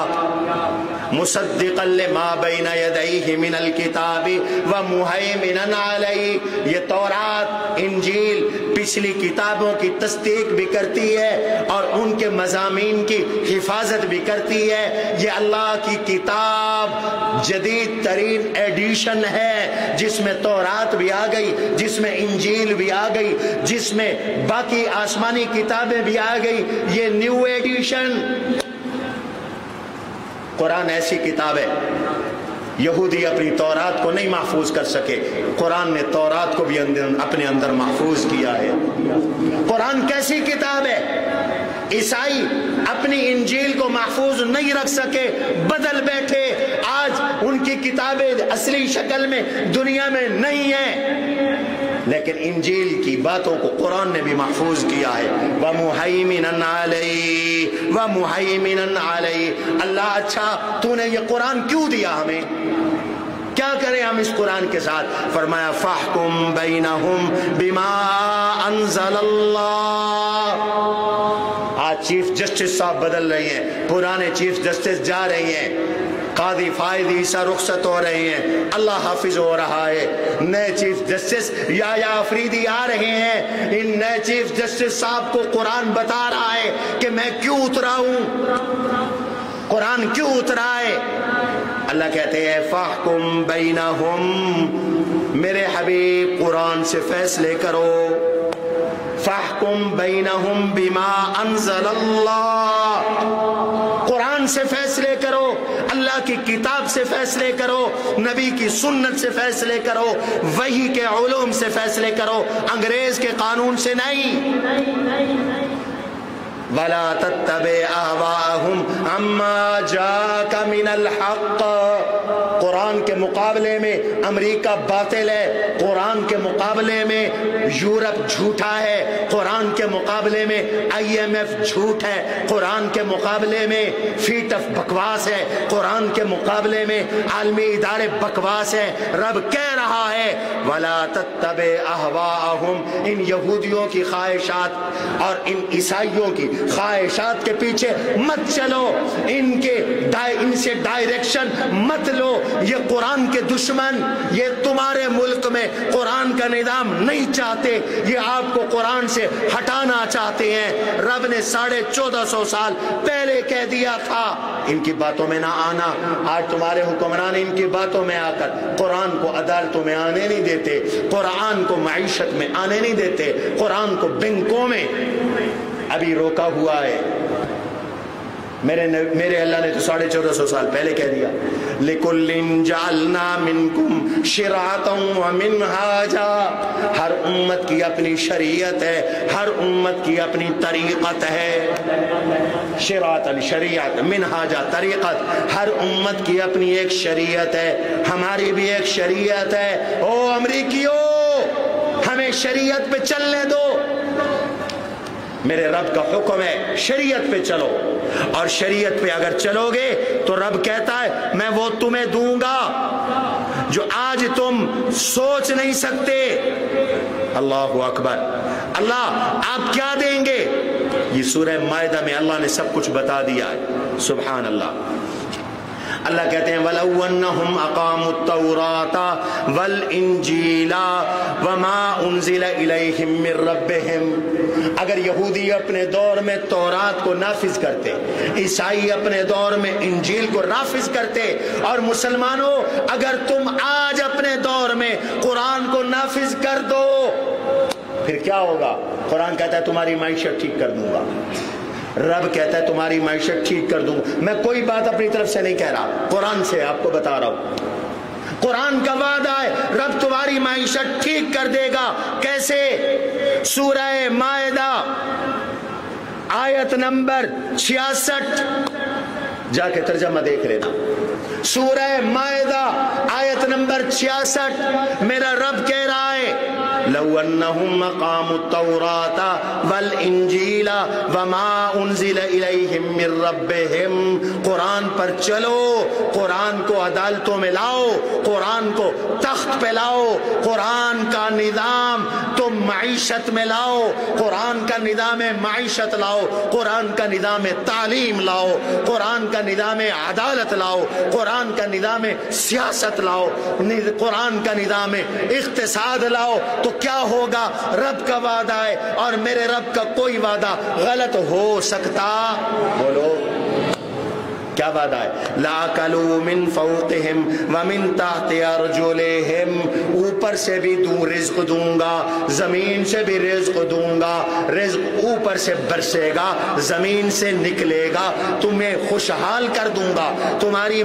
Speaker 1: مصدقا لما بین یدیہ من الکتاب ومہیمنا علیہ، یہ تورات انجیل پچھلی کتابوں کی تصدیق بھی کرتی ہے اور ان کے مضامین کی حفاظت بھی کرتی ہے۔ یہ اللہ کی کتاب جدید ترین ایڈیشن ہے، جس میں تورات بھی آ گئی، جس میں انجیل بھی آ گئی، جس میں باقی آسمانی کتابیں بھی آ گئی، یہ نیو ایڈیشن۔ قرآن ایسی کتاب ہے، یہودی اپنی تورات کو نہیں محفوظ کر سکے، قرآن نے تورات کو بھی اپنے اندر محفوظ کیا ہے۔ قرآن کیسی کتاب ہے، عیسائی اپنی انجیل کو محفوظ نہیں رکھ سکے، بدل بیٹھے، آج ان کی کتابیں اصلی شکل میں دنیا میں نہیں ہیں، لیکن انجیل کی باتوں کو قرآن نے بھی محفوظ کیا ہے۔ وَمُحَيْمِنًا عَلَيْهِ وَمُحَيْمِنًا عَلَيْهِ۔ اللہ اچھا تو نے یہ قرآن کیوں دیا ہمیں؟ کیا کریں ہم اس قرآن کے ساتھ؟ فرمایا فَاحْكُمْ بَيْنَهُمْ بِمَا أَنزَلَ اللَّهُ۔ آج چیف جسٹس صاحب بدل رہی ہیں، پرانے چیف جسٹس جا رہی ہیں، قاضی فائد عیسیٰ رخصت ہو رہے ہیں، اللہ حافظ ہو رہا ہے، نئے چیف جسٹس یا افریدی آ رہے ہیں۔ ان نئے چیف جسٹس صاحب کو قرآن بتا رہا ہے کہ میں کیوں اترا ہوں، قرآن کیوں اترا ہے۔ اللہ کہتے ہیں فَاحْكُمْ بَيْنَهُمْ، میرے حبیب قرآن سے فیصلے کرو۔ فَاحْكُمْ بَيْنَهُمْ بِمَا أَنزَلَ اللَّهُ، قرآن سے فیصلے کرو، اللہ کی کتاب سے فیصلے کرو، نبی کی سنت سے فیصلے کرو، وحی کے علوم سے فیصلے کرو، انگریز کے قانون سے نہیں۔ وَلَا تَتَّبِعْ أَهْوَاءَهُمْ عَمَّا جَاءَكَ مِنَ الْحَقِّ، قرآن کے مقابلے میں امریکہ باطل ہے، قرآن کے مقابلے میں یورپ جھوٹا ہے، قرآن کے مقابلے میں IMF جھوٹ ہے، قرآن کے مقابلے میں فیٹف بکواس ہے، قرآن کے مقابلے میں عالمی ادارے بکواس ہے۔ رب کہہ رہا ہے وَلَا تَتَّبِعْ أَهْوَاءَهُمْ، ان یہودیوں کی خواہشات اور ان عیسائیوں کی خواہشات کے پیچھے مت چلو، ان سے ڈائریکشن مت لو۔ یہ قرآن کے دشمن، یہ تمہارے ملک میں قرآن کا نظام نہیں چاہتے، یہ آپ کو قرآن سے ہٹانا چاہتے ہیں۔ رب نے 1450 سال پہلے کہہ دیا تھا ان کی باتوں میں نہ آنا۔ آج تمہارے حکمران ان کی باتوں میں آ کر قرآن کو عدالتوں میں آنے نہیں دیتے، قرآن کو معیشت میں آنے نہیں دیتے، قرآن کو بینکوں میں ابھی روکا ہوا ہے۔ میرے اللہ نے تو 1450 سال پہلے کہہ دیا لِكُلٍّ جَعَلْنَا مِنْكُمْ شِرْعَةً وَمِنْهَاجًا، ہر امت کی اپنی شریعت ہے، ہر امت کی اپنی طریقت ہے۔ شِرْعَةً شریعت، منہاجا طریقت، ہر امت کی اپنی ایک شریعت ہے، ہماری بھی ایک شریعت ہے۔ او امریکیوں، ہمیں شریعت پہ چلنے دو، میرے رب کا حکم ہے شریعت پہ چلو، اور شریعت پہ اگر چلو گے تو رب کہتا ہے میں وہ تمہیں دوں گا جو آج تم سوچ نہیں سکتے۔ اللہ اکبر۔ اللہ آپ کیا دیں گے؟ یہ سورہ مائدہ میں اللہ نے سب کچھ بتا دیا ہے، سبحان اللہ۔ اللہ کہتے ہیں وَلَوْ أَنَّهُمْ أَقَامُوا التَّوْرَاةَ وَالْإِنْجِيلَ وَمَا أُنزِلَ إِلَيْهِمْ مِنْ رَبِّهِمْ، اگر یہودی اپنے دور میں تورات کو نافذ کرتے، عیسائی اپنے دور میں انجیل کو نافذ کرتے، اور مسلمانوں اگر تم آج اپنے دور میں قرآن کو نافذ کر دو، پھر کیا ہوگا؟ قرآن کہتا ہے تمہاری معیشت ٹھیک کر دوں گا، رب کہتا ہے تمہاری معیشت ٹھیک کر دوں۔ میں کوئی بات اپنی طرف سے نہیں کہہ رہا، قرآن سے آپ کو بتا رہا ہوں، قرآن کا وعدہ ہے رب تمہاری معیشت ٹھیک کر دے گا۔ کیسے؟ سورہ مائدہ آیت نمبر 66، جا کے ترجمہ دیکھ لینا، سورہ مائدہ آیت نمبر 66، میرا رب کہہ رہا ہے لو انہم اقاموا التوراة والانجیل وما انزل الیہم من ربہم، قرآن پر چلو، قرآن کو عدالتوں میں لاؤ، قرآن کو تخت پہ لاؤ، قرآن کا نظام تم معیشت میں لاؤ، قرآن کا نظام معیشت لاؤ، قرآن کا نظام تعلیم لاؤ، قرآن کا نظام عدالت لاؤ، قرآن کا نظام سیاست لاؤ، قرآن کا نظام اقتصاد لاؤ، تو کیا ہوگا؟ رب کا وعدہ ہے، اور میرے رب کا کوئی وعدہ غلط ہو سکتا؟ بولو کیا وعدہ ہے؟ لَأَكَلُوا مِن فَوْقِهِمْ وَمِن تَحْتِ أَرْجُلِهِمْ، اوپر سے بھی رزق دوں گا، زمین سے بھی رزق دوں گا، رزق اوپر سے برسے گا، زمین سے نکلے گا، تمہیں خوشحال کر دوں گا، تمہاری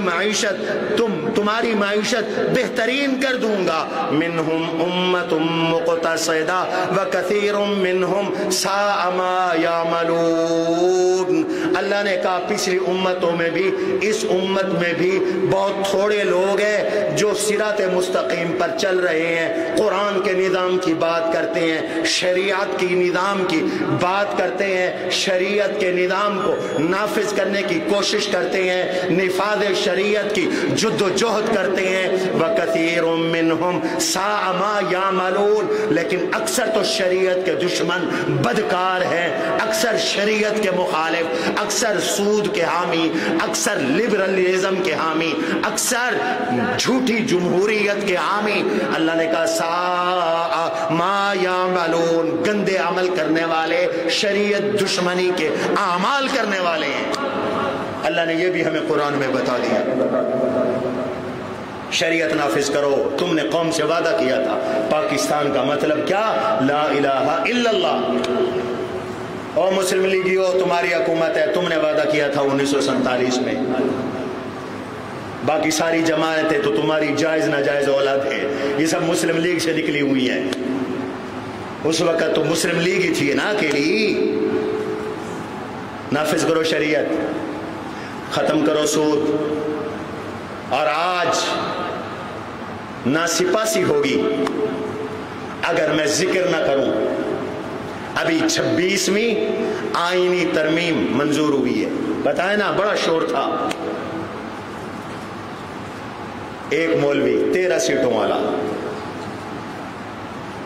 Speaker 1: معیشت بہترین کر دوں گا۔ مِنْهُمْ أُمَّةٌ مُقْتَصِدَةٌ وَكَثِيرٌ مِّنْهُمْ سَاءَ مَا يَعْمَلُونَ۔ اللہ نے کہا پچھلی امتوں میں بھی بھی اس امت میں بھی بہت تھوڑے لوگ ہیں جو صراط مستقیم پر چل رہے ہیں، قرآن کے نظام کی بات کرتے ہیں، شریعت کی نظام کی بات کرتے ہیں، شریعت کے نظام کو نافذ کرنے کی کوشش کرتے ہیں، نفاذ شریعت کی جد و جہد کرتے ہیں۔ وَكَثِيرٌ مِّنْهُمْ سَاءَ مَا يَعْمَلُونَ، لیکن اکثر تو شریعت کے دشمن بدکار ہیں، اکثر شریعت کے مخالف، اکثر سود کے حامی، اکثر لبرلزم کے حامی، اکثر جھوٹی جمہوریت کے حامی۔ اللہ نے کہا سَاءَ مَا يَعْمَلُونَ، گندے عمل کرنے والے، شریعت دشمنی کے اعمال کرنے والے ہیں۔ اللہ نے یہ بھی ہمیں قرآن میں بتا دیا، شریعت نافذ کرو۔ تم نے قوم سے وعدہ کیا تھا، پاکستان کا مطلب کیا؟ لا الہ الا اللہ۔ او مسلم لیگیو، تمہاری حکومت ہے، تم نے وعدہ کیا تھا 1947 میں، باقی ساری جماعتیں تو تمہاری جائز ناجائز اولاد ہے، یہ سب مسلم لیگ سے نکلی ہوئی ہیں۔ اس وقت تو مسلم لیگ ہی تھی نا اکیلی۔ نافذ کرو شریعت، ختم کرو سود۔ اور آج نہ سپاسی ہوگی اگر میں ذکر نہ کروں، ابھی 26ویں آئینی ترمیم منظور ہوئی ہے، بتائیں نا، بڑا شور تھا۔ ایک مولوی 13 سیٹوں والا،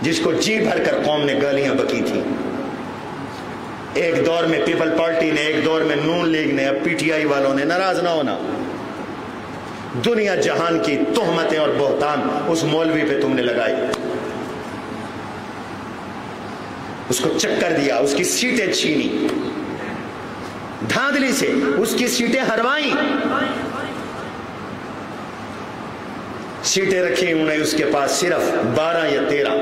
Speaker 1: جس کو جی بھر کر قوم نے گالیاں بکی تھی، ایک دور میں پیپل پارٹی نے، ایک دور میں نون لیگ نے، اب پی ٹی آئی والوں نے، ناراض نہ ہونا، دنیا جہان کی تہمتیں اور بہتان اس مولوی پہ تم نے لگائی، اس کو چکر دیا، اس کی سیٹیں چھینی، دھاندلی سے اس کی سیٹیں ہروائیں، سیٹیں رکھی انہوں نے اس کے پاس صرف 12 یا 13۔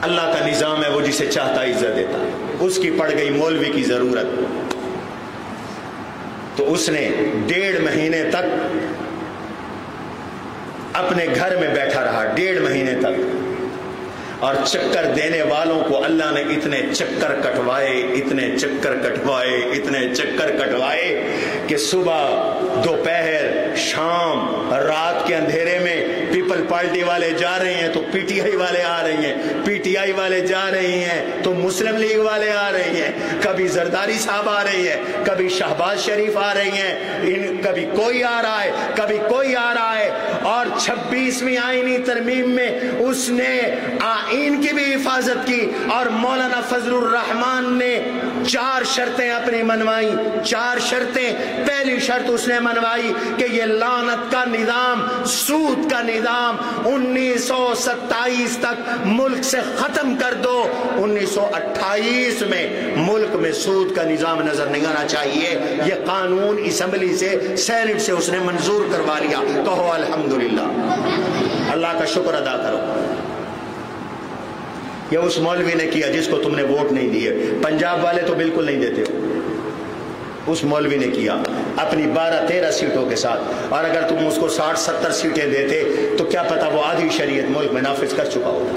Speaker 1: اللہ کا نظام ہے، وہ جسے چاہتا عزت دیتا ہے۔ اس کی پڑ گئی مولوی کی ضرورت، تو اس نے 1.5 مہینے تک اپنے گھر میں بیٹھا رہا، 1.5 مہینے تک، اور چکر دینے والوں کو اللہ نے اتنے چکر کٹوائے، اتنے چکر کٹوائے، اتنے چکر کٹوائے کہ صبح، دوپہر، شام، رات کے اندھیرے میں پیپل پارٹی والے جا رہے ہیں تو پی ٹی آئی والے آ رہے ہیں، پی ٹی آئی والے جا رہے ہیں تو مسلم لیگ والے آ رہے ہیں، کبھی زرداری صاحب آ رہے ہیں، کبھی شہباز شریف آ رہی ہیں، کبھی کوئی آ رہا ہے، کبھی کوئی آ رہا ہے۔ اور 26ویں آئینی ترمیم میں اس نے آئین کی بھی حفاظت کی، اور مولانا فضل الرحمان نے 4 شرطیں اپنی منوائی، 4 شرطیں۔ پہلی شرط اس نے منوائی کہ یہ لعنت کا نظام، سود کا نظام 1927 تک ملک سے ختم کر دو۔ 1928 میں ملک میں سود کا نظام نظر نہیں آنا چاہیے، یہ قانون اسمبلی سے، سینٹ سے اس نے منظور کروا لیا۔ کہو الحمدللہ، اللہ کا شکر ادا کرو۔ یہ اس مولوی نے کیا جس کو تم نے ووٹ نہیں دیے، پنجاب والے تو بالکل نہیں دیتے ہو، اس مولوی نے کیا اپنی 12-13 سیٹوں کے ساتھ۔ اور اگر تم اس کو 60-70 سیٹیں دیتے تو کیا پتا وہ آدھی شریعت ملک میں نافذ کر چکا ہوتا۔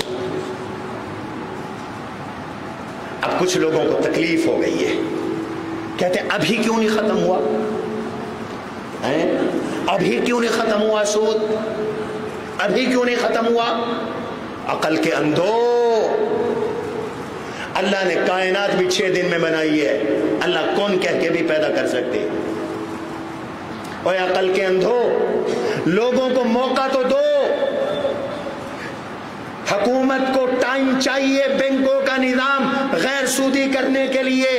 Speaker 1: اب کچھ لوگوں کو تکلیف ہو گئی ہے، کہتے ہیں ابھی کیوں نہیں ختم ہوا، ابھی کیوں نہیں ختم ہوا سود، ابھی کیوں نہیں ختم ہوا؟ عقل کے اندھو، اللہ نے کائنات بھی 6 دن میں بنائی ہے، اللہ کون کہہ کے بھی پیدا کر سکتے۔ اوے عقل کے اندھو، لوگوں کو موقع تو دو، حکومت کو ٹائم چاہیے بینکوں کا نظام غیر سودی کرنے کے لیے،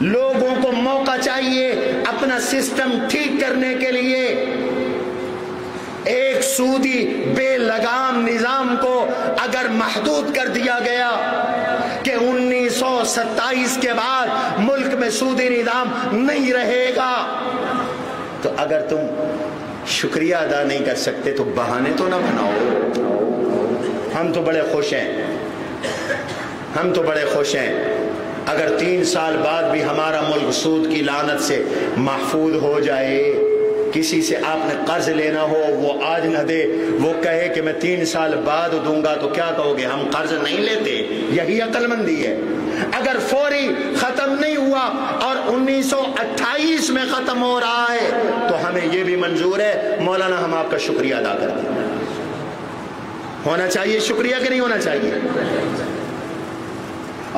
Speaker 1: لوگوں کو موقع چاہیے اپنا سسٹم ٹھیک کرنے کے لیے۔ ایک سودی بے لگام نظام کو اگر محدود کر دیا گیا کہ 1927 کے بعد ملک میں سودی نظام نہیں رہے گا، تو اگر تم شکریہ ادا نہیں کر سکتے تو بہانے تو نہ بناؤ۔ ہم تو بڑے خوش ہیں، ہم تو بڑے خوش ہیں اگر 3 سال بعد بھی ہمارا ملک سود کی لعنت سے محفوظ ہو جائے، کسی سے آپ نے قرض لینا ہو وہ آج نہ دے، وہ کہے کہ میں 3 سال بعد دوں گا، تو کیا کہو گے؟ ہم قرض نہیں لیتے۔ یہی عقل مندی ہے۔ اگر فوری ختم نہیں ہوا اور 1928 میں ختم ہو رہا ہے تو ہمیں یہ بھی منظور ہے، مولانا ہم آپ کا شکریہ ادا کرتے ہیں۔ ہونا چاہیے شکریہ کہ نہیں ہونا چاہیے؟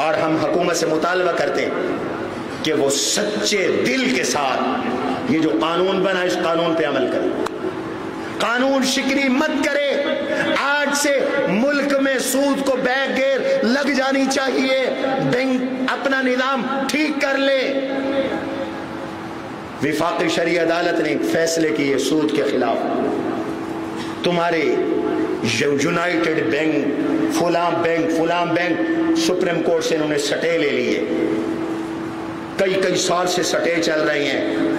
Speaker 1: اور ہم حکومت سے مطالبہ کرتے ہیں کہ وہ سچے دل کے ساتھ یہ جو قانون بنا اس قانون پہ عمل کرے، قانون شکنی مت کرے۔ آج سے ملک میں سود کو بیک گیر لگ جانی چاہیے، بینک اپنا نظام ٹھیک کر لے۔ وفاقی شرعی عدالت نے فیصلے کیے سود کے خلاف، تمہارے یونائٹڈ بینک، فلاں بینک سپریم کورٹ سے انہوں نے سٹے لے لیے، کئی سال سے سٹے چل رہے ہیں۔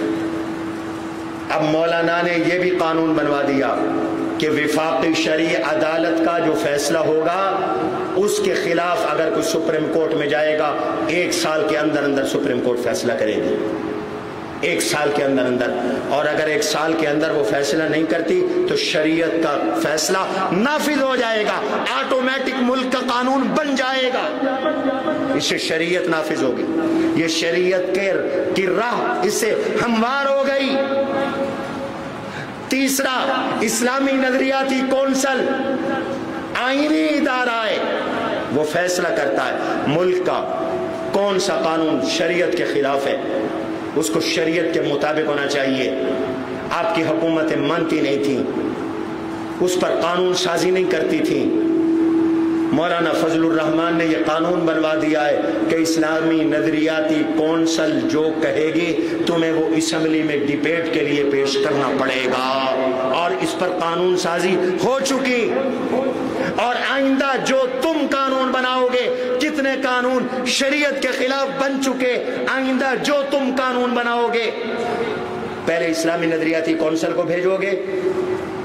Speaker 1: اب مولانا نے یہ بھی قانون بنوا دیا کہ وفاقی شرعی عدالت کا جو فیصلہ ہوگا اس کے خلاف اگر کوئی سپریم کورٹ میں جائے گا 1 سال کے اندر سپریم کورٹ فیصلہ کرے گی، 1 سال کے اندر۔ اور اگر 1 سال کے اندر وہ فیصلہ نہیں کرتی تو شریعت کا فیصلہ نافذ ہو جائے گا، آٹومیٹک ملک کا قانون بن جائے گا، اس سے شریعت نافذ ہوگی۔ یہ شریعت کی راہ اس سے ہموار ہو گئی۔ تیسرا، اسلامی نظریاتی کونسل آئینی ادارہ ہے، وہ فیصلہ کرتا ہے ملک کا کون سا قانون شریعت کے خلاف ہے، اس کو شریعت کے مطابق ہونا چاہیے۔ آپ کی حکومتیں مانتی نہیں تھیں، اس پر قانون سازی نہیں کرتی تھیں۔ مولانا فضل الرحمان نے یہ قانون بنوا دیا ہے کہ اسلامی نظریاتی کونسل جو کہے گی تمہیں وہ اسمبلی میں ڈیبیٹ کے لیے پیش کرنا پڑے گا، اور اس پر قانون سازی ہو چکی۔ اور آئندہ جو تم قانون بناؤ گے، کتنے قانون شریعت کے خلاف بن چکے، آئندہ جو تم قانون بناؤ گے پہلے اسلامی نظریاتی کونسل کو بھیجو گے،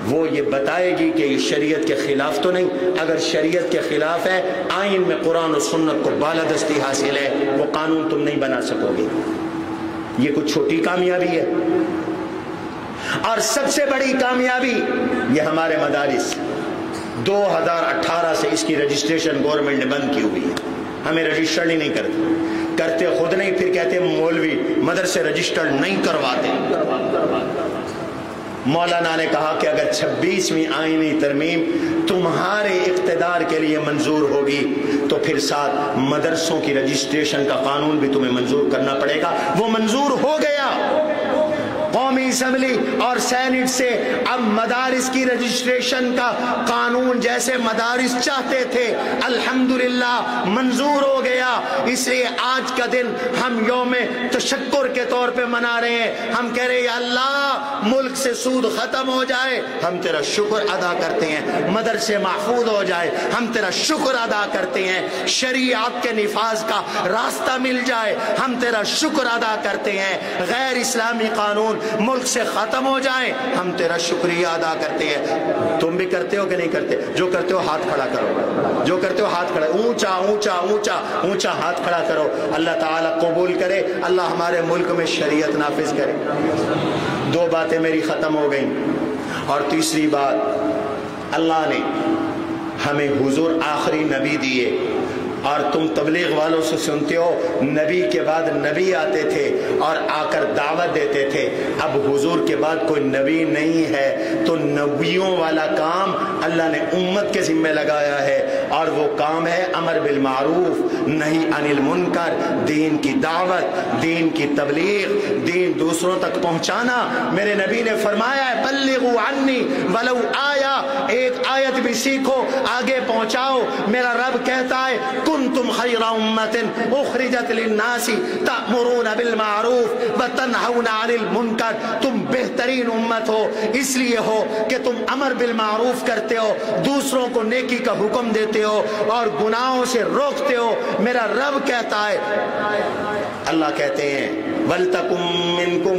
Speaker 1: وہ یہ بتائے گی کہ یہ شریعت کے خلاف تو نہیں۔ اگر شریعت کے خلاف ہے، آئین میں قرآن و سنت کو بالادستی حاصل ہے، وہ قانون تم نہیں بنا سکو گے۔ یہ کچھ چھوٹی کامیابی ہے۔ اور سب سے بڑی کامیابی یہ ہمارے مدارس 2018 سے اس کی رجسٹریشن گورنمنٹ نے بند کی ہوئی ہے، ہمیں رجسٹرڈ ہی نہیں کرتے خود نہیں، پھر کہتے مولوی مدرسے رجسٹرڈ نہیں کرواتے۔ مولانا نے کہا کہ اگر 26ویں آئینی ترمیم تمہارے اقتدار کے لیے منظور ہوگی تو پھر ساتھ مدرسوں کی رجسٹریشن کا قانون بھی تمہیں منظور کرنا پڑے گا۔ وہ منظور ہو گیا قومی اسمبلی اور سینٹ سے۔ اب مدارس کی رجسٹریشن کا قانون جیسے مدارس چاہتے تھے الحمدللہ منظور ہو گیا۔ اس لیے آج کا دن ہم یوم تشکر کے طور پہ منا رہے ہیں۔ ہم کہہ رہے ہیں یا اللہ ملک سے سود ختم ہو جائے، ہم تیرا شکر ادا کرتے ہیں، مدرسے محفوظ ہو جائے، ہم تیرا شکر ادا کرتے ہیں، شریعت کے نفاذ کا راستہ مل جائے، ہم تیرا شکر ادا کرتے ہیں، غیر اسلامی قانون ملک سے ختم ہو جائیں، ہم تیرا شکریہ ادا کرتے ہیں۔ تم بھی کرتے ہو کہ نہیں کرتے؟ جو کرتے ہو ہاتھ کھڑا کرو، جو کرتے ہو ہاتھ کھڑا، اونچا اونچا اونچا اونچا ہاتھ کھڑا کرو۔ اللہ تعالیٰ قبول کرے، اللہ ہمارے ملک میں شریعت نافذ کرے۔ 2 باتیں میری ختم ہو گئیں، اور تیسری بات، اللہ نے ہمیں حضور آخری نبی دیے، اور تم تبلیغ والوں سے سنتے ہو نبی کے بعد نبی آتے تھے اور آ کر دعوت دیتے تھے۔ اب حضور کے بعد کوئی نبی نہیں ہے تو نبیوں والا کام اللہ نے امت کے ذمہ لگایا ہے، اور وہ کام ہے امر بالمعروف نہی عن المنکر، دین کی دعوت، دین کی تبلیغ، دین دوسروں تک پہنچانا۔ میرے نبی نے فرمایا ہے بلغوا عنی ولو آیا، ایک آیت بھی سیکھو آگے پہنچاؤ۔ میرا رب کہتا ہے کنتم خیر امت اخرجت للناس تأمرون بالمعروف وتنہون عن المنکر، تم بہترین امت ہو، اس لیے ہو کہ تم امر بالمعروف کرتے ہو، دوسروں کو نیکی کا حکم دیتے ہو اور گناہوں سے روکتے ہو۔ میرا رب کہتا ہے، اللہ کہتے ہیں وَلْتَكُمْ مِنْكُمْ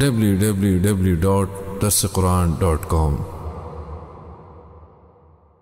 Speaker 2: www.darsequran.com